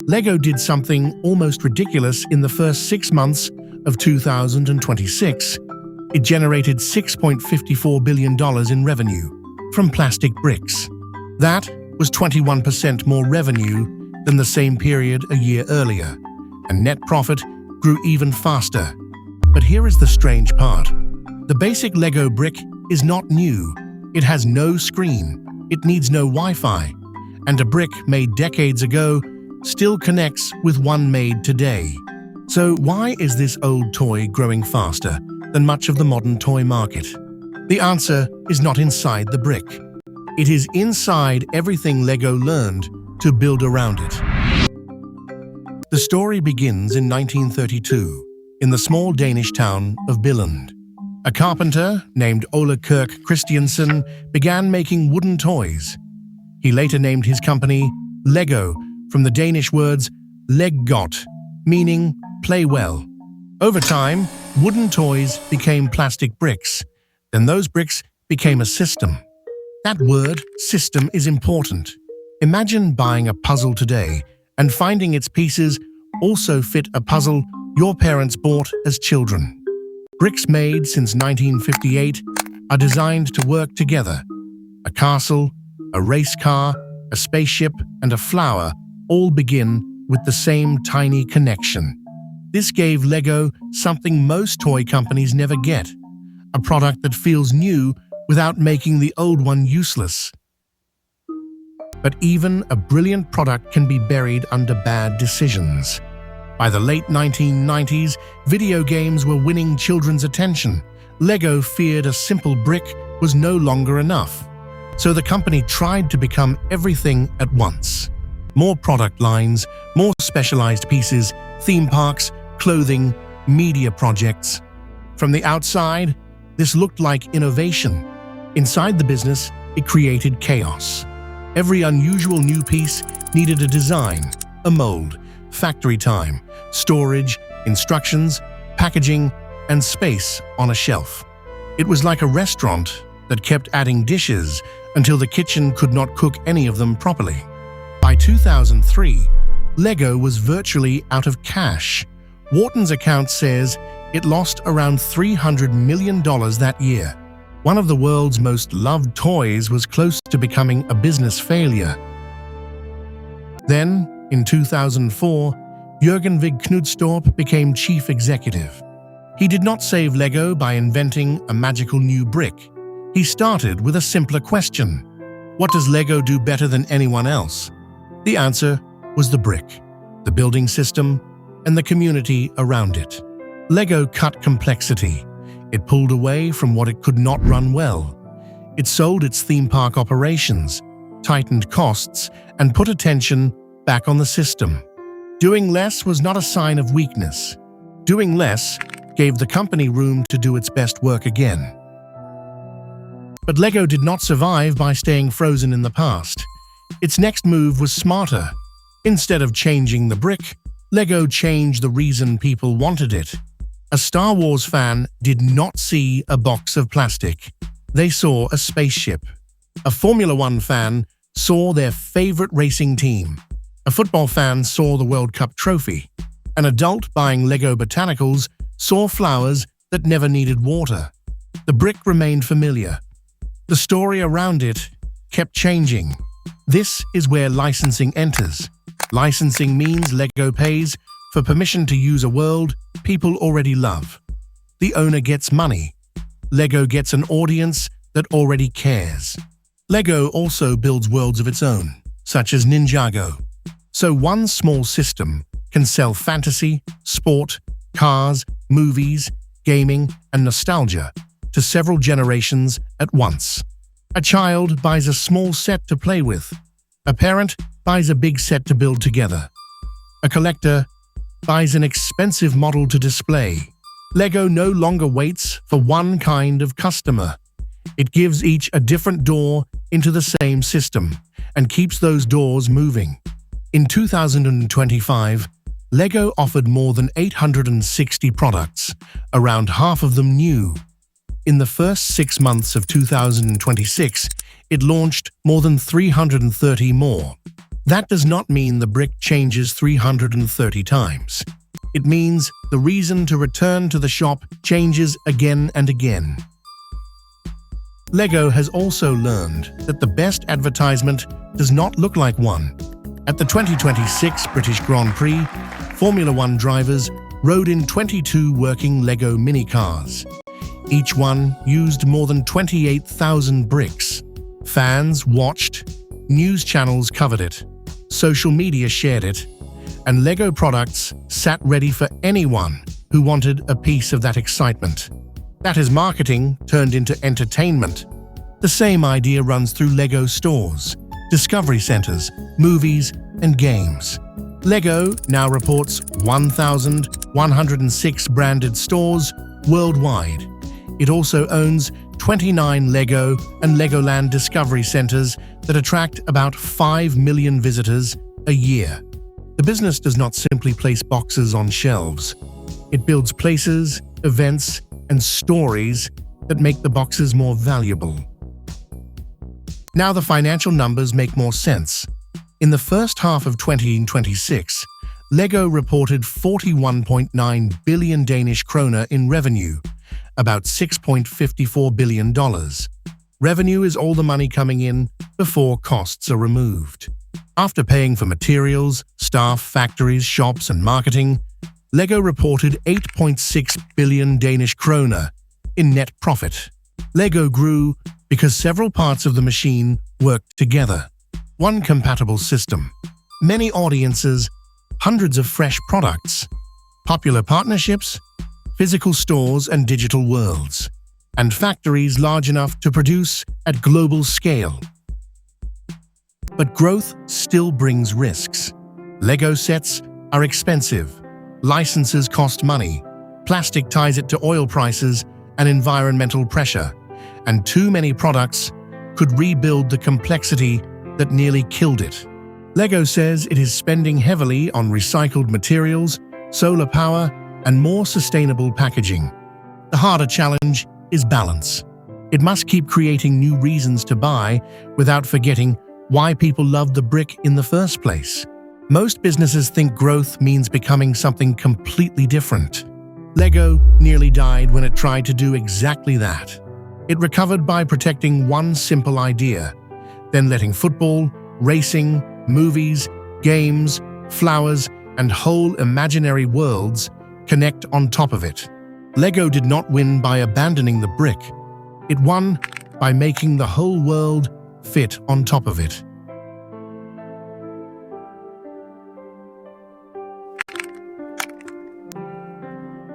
Lego did something almost ridiculous in the first 6 months of 2026. It generated $6.54 billion in revenue from plastic bricks. That was 21% more revenue than the same period a year earlier, and net profit grew even faster. But here is the strange part. The basic Lego brick is not new. It has no screen, it needs no Wi-Fi, and a brick made decades ago still connects with one made today. So why is this old toy growing faster than much of the modern toy market? The answer is not inside the brick. It is inside everything Lego learned to build around it. The story begins in 1932 in the small Danish town of Billund. A carpenter named Ole Kirk Christiansen began making wooden toys. He later named his company Lego from the Danish words leg godt, meaning play well. Over time, wooden toys became plastic bricks. Then those bricks became a system. That word, system, is important. Imagine buying a puzzle today and finding its pieces also fit a puzzle your parents bought as children. Bricks made since 1958 are designed to work together. A castle, a race car, a spaceship, and a flower all begin with the same tiny connection. This gave Lego something most toy companies never get: a product that feels new without making the old one useless. But even a brilliant product can be buried under bad decisions. By the late 1990s, video games were winning children's attention. Lego feared a simple brick was no longer enough. So the company tried to become everything at once. More product lines, more specialized pieces, theme parks, clothing, media projects. From the outside, this looked like innovation. Inside the business, it created chaos. Every unusual new piece needed a design, a mold, factory time, storage, instructions, packaging, and space on a shelf. It was like a restaurant that kept adding dishes until the kitchen could not cook any of them properly. By 2003, Lego was virtually out of cash. Wharton's account says it lost around $300 million that year. One of the world's most loved toys was close to becoming a business failure. Then, in 2004, Jürgen Vig Knudstorp became chief executive. He did not save Lego by inventing a magical new brick. He started with a simpler question: what does Lego do better than anyone else? The answer was the brick, the building system, and the community around it. Lego cut complexity. It pulled away from what it could not run well. It sold its theme park operations, tightened costs, and put attention back on the system. Doing less was not a sign of weakness. Doing less gave the company room to do its best work again. But Lego did not survive by staying frozen in the past. Its next move was smarter. Instead of changing the brick, Lego changed the reason people wanted it. A Star Wars fan did not see a box of plastic. They saw a spaceship. A Formula One fan saw their favorite racing team. A football fan saw the World Cup trophy. An adult buying Lego botanicals saw flowers that never needed water. The brick remained familiar. The story around it kept changing. This is where licensing enters. Licensing means Lego pays for permission to use a world people already love. The owner gets money. Lego gets an audience that already cares. Lego also builds worlds of its own, such as Ninjago. So one small system can sell fantasy, sport, cars, movies, gaming, and nostalgia to several generations at once. A child buys a small set to play with. A parent buys a big set to build together. A collector buys an expensive model to display. Lego no longer waits for one kind of customer. It gives each a different door into the same system and keeps those doors moving. In 2025, Lego offered more than 860 products, around half of them new. In the first 6 months of 2026, it launched more than 330 more. That does not mean the brick changes 330 times. It means the reason to return to the shop changes again and again. LEGO has also learned that the best advertisement does not look like one. At the 2026 British Grand Prix, Formula One drivers rode in 22 working LEGO minicars. Each one used more than 28,000 bricks. Fans watched, news channels covered it, social media shared it, and LEGO products sat ready for anyone who wanted a piece of that excitement. That is marketing turned into entertainment. The same idea runs through LEGO stores, discovery centers, movies, and games. LEGO now reports 1,106 branded stores worldwide. It also owns 29 LEGO and Legoland discovery centers that attract about 5 million visitors a year. The business does not simply place boxes on shelves. It builds places, events, and stories that make the boxes more valuable. Now the financial numbers make more sense. In the first half of 2026, LEGO reported 41.9 billion Danish kroner in revenue, about $6.54 billion. Revenue is all the money coming in before costs are removed. After paying for materials, staff, factories, shops, and marketing, LEGO reported 8.6 billion Danish kroner in net profit. LEGO grew because several parts of the machine worked together. One compatible system, many audiences, hundreds of fresh products, popular partnerships, physical stores and digital worlds, and factories large enough to produce at global scale. But growth still brings risks. LEGO sets are expensive, licenses cost money, plastic ties it to oil prices and environmental pressure, and too many products could rebuild the complexity that nearly killed it. LEGO says it is spending heavily on recycled materials, solar power, and more sustainable packaging. The harder challenge is balance. It must keep creating new reasons to buy without forgetting why people love the brick in the first place. Most businesses think growth means becoming something completely different. LEGO nearly died when it tried to do exactly that. It recovered by protecting one simple idea, then letting football, racing, movies, games, flowers, and whole imaginary worlds connect on top of it. LEGO did not win by abandoning the brick. It won by making the whole world fit on top of it.